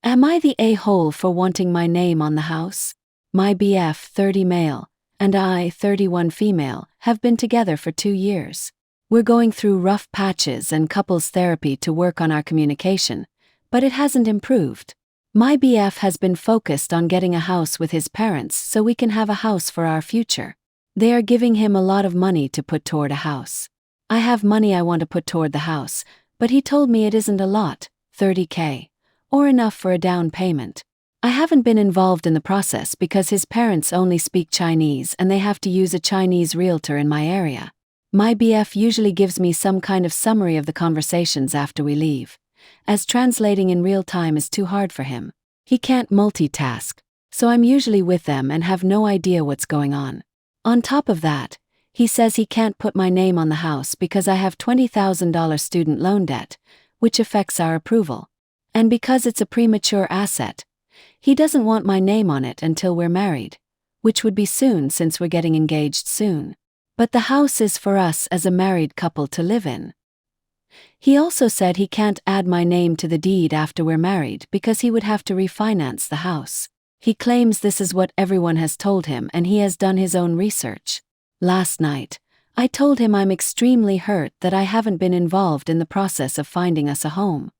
Am I the a-hole for wanting my name on the house? My BF, 30 male, and I, 31 female, have been together for 2 years. We're going through rough patches and couples therapy to work on our communication, but it hasn't improved. My BF has been focused on getting a house with his parents so we can have a house for our future. They are giving him a lot of money to put toward a house. I have money I want to put toward the house, but he told me it isn't a lot, 30K, or enough for a down payment. I haven't been involved in the process because his parents only speak Chinese and they have to use a Chinese realtor in my area. My BF usually gives me some kind of summary of the conversations after we leave, as translating in real time is too hard for him. He can't multitask, so I'm usually with them and have no idea what's going on. On top of that, he says he can't put my name on the house because I have $20,000 student loan debt, which affects our approval. And because it's a premature asset, he doesn't want my name on it until we're married, which would be soon since we're getting engaged soon. But the house is for us as a married couple to live in. He also said he can't add my name to the deed after we're married because he would have to refinance the house. He claims this is what everyone has told him and he has done his own research. Last night, I told him I'm extremely hurt that I haven't been involved in the process of finding us a home.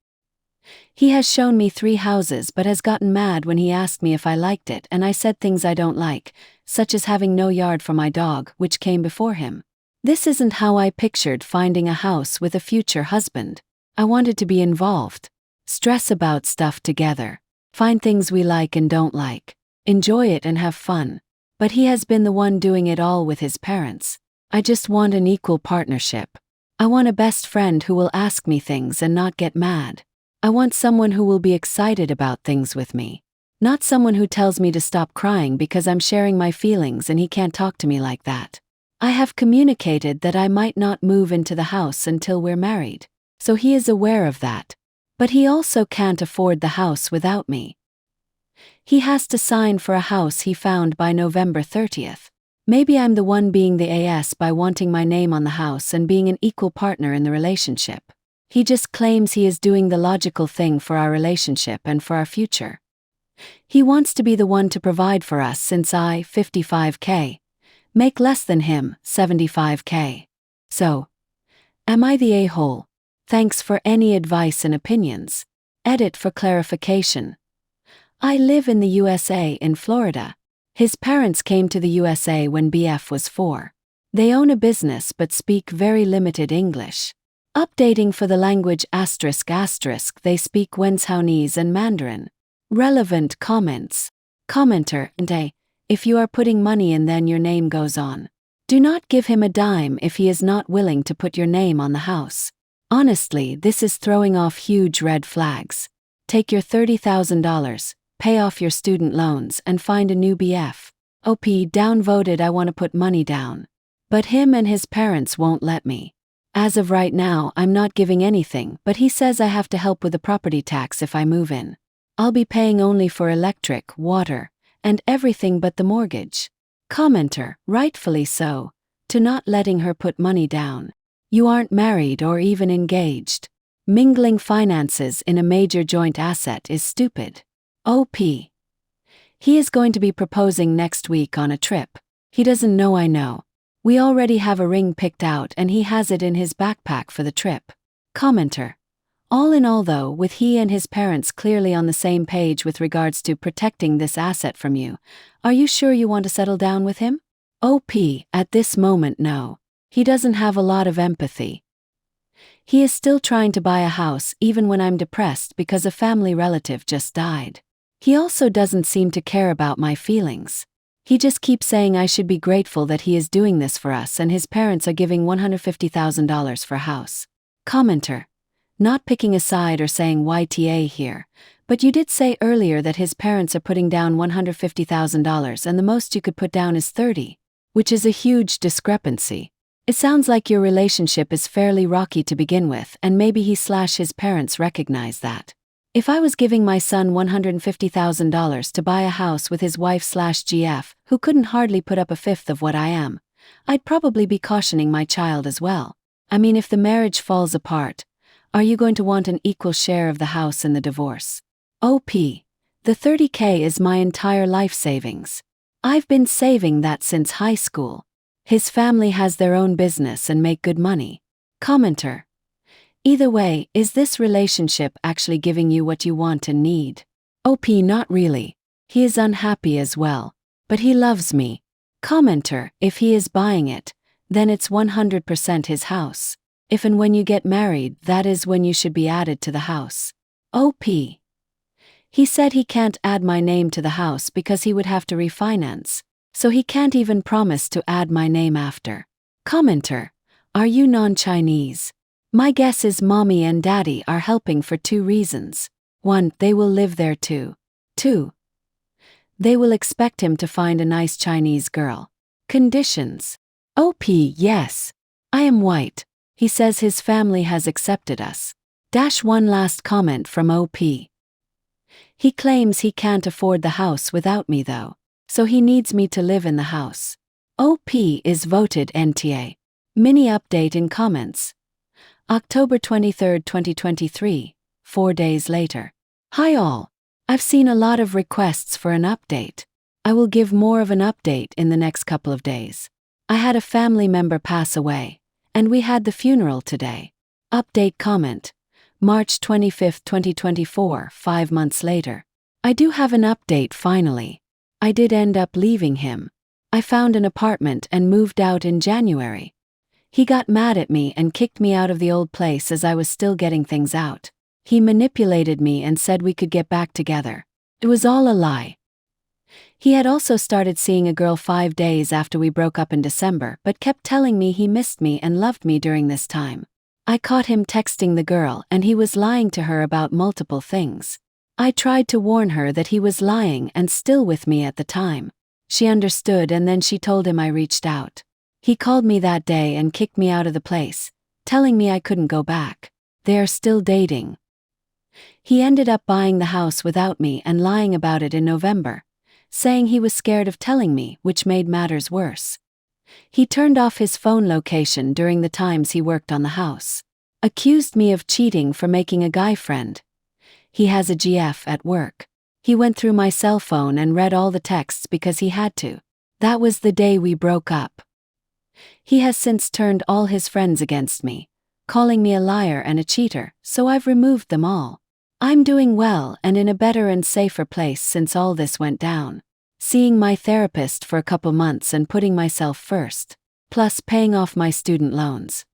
He has shown me 3 houses but has gotten mad when he asked me if I liked it and I said things I don't like, such as having no yard for my dog, which came before him. This isn't how I pictured finding a house with a future husband. I wanted to be involved, stress about stuff together, find things we like and don't like, enjoy it and have fun. But he has been the one doing it all with his parents. I just want an equal partnership. I want a best friend who will ask me things and not get mad. I want someone who will be excited about things with me. Not someone who tells me to stop crying because I'm sharing my feelings and he can't talk to me like that. I have communicated that I might not move into the house until we're married, so he is aware of that. But he also can't afford the house without me. He has to sign for a house he found by November 30th. Maybe I'm the one being the ass by wanting my name on the house and being an equal partner in the relationship. He just claims he is doing the logical thing for our relationship and for our future. He wants to be the one to provide for us since I, 55K, make less than him, 75K. So, am I the a-hole? Thanks for any advice and opinions. Edit for clarification. I live in the USA in Florida. His parents came to the USA when BF was 4. They own a business but speak very limited English. Updating for the language ***, they speak Wenzhounese and Mandarin. Relevant comments. Commenter, and if you are putting money in then your name goes on. Do not give him a dime if he is not willing to put your name on the house. Honestly, this is throwing off huge red flags. Take your $30,000, pay off your student loans and find a new BF. OP downvoted I want to put money down. But him and his parents won't let me. As of right now I'm not giving anything but he says I have to help with the property tax if I move in. I'll be paying only for electric, water, and everything but the mortgage. Commenter, rightfully so, to not letting her put money down. You aren't married or even engaged. Mingling finances in a major joint asset is stupid. OP. He is going to be proposing next week on a trip. He doesn't know I know. We already have a ring picked out and he has it in his backpack for the trip. Commenter. All in all though, with he and his parents clearly on the same page with regards to protecting this asset from you, are you sure you want to settle down with him? OP, at this moment no. He doesn't have a lot of empathy. He is still trying to buy a house even when I'm depressed because a family relative just died. He also doesn't seem to care about my feelings. He just keeps saying I should be grateful that he is doing this for us and his parents are giving $150,000 for a house. Commenter. Not picking a side or saying YTA here, but you did say earlier that his parents are putting down $150,000 and the most you could put down is 30, which is a huge discrepancy. It sounds like your relationship is fairly rocky to begin with and maybe he/his parents recognize that. If I was giving my son $150,000 to buy a house with his wife/GF, who couldn't hardly put up a fifth of what I am, I'd probably be cautioning my child as well. I mean, if the marriage falls apart, are you going to want an equal share of the house in the divorce? OP. The 30K is my entire life savings. I've been saving that since high school. His family has their own business and make good money. Commenter. Either way, is this relationship actually giving you what you want and need? OP. Not really. He is unhappy as well. But he loves me. Commenter. If he is buying it, then it's 100% his house. If and when you get married, that is when you should be added to the house. OP. He said he can't add my name to the house because he would have to refinance, so he can't even promise to add my name after. Commenter. Are you non-Chinese? My guess is mommy and daddy are helping for 2 reasons. 1. They will live there too. 2. They will expect him to find a nice Chinese girl. Conditions. OP. Yes. I am white. He says his family has accepted us. One last comment from OP. He claims he can't afford the house without me though, so he needs me to live in the house. OP is voted NTA. Mini update in comments. October 23, 2023, 4 days later. Hi all. I've seen a lot of requests for an update. I will give more of an update in the next couple of days. I had a family member pass away, and we had the funeral today. Update comment. March 25, 2024, 5 months later. I do have an update finally. I did end up leaving him. I found an apartment and moved out in January. He got mad at me and kicked me out of the old place as I was still getting things out. He manipulated me and said we could get back together. It was all a lie. He had also started seeing a girl 5 days after we broke up in December, but kept telling me he missed me and loved me during this time. I caught him texting the girl and he was lying to her about multiple things. I tried to warn her that he was lying and still with me at the time. She understood and then she told him I reached out. He called me that day and kicked me out of the place, telling me I couldn't go back. They are still dating. He ended up buying the house without me and lying about it in November, saying he was scared of telling me, which made matters worse. He turned off his phone location during the times he worked on the house. Accused me of cheating for making a guy friend. He has a GF at work. He went through my cell phone and read all the texts because he had to. That was the day we broke up. He has since turned all his friends against me, calling me a liar and a cheater, so I've removed them all. I'm doing well and in a better and safer place since all this went down. Seeing my therapist for a couple months and putting myself first, plus paying off my student loans.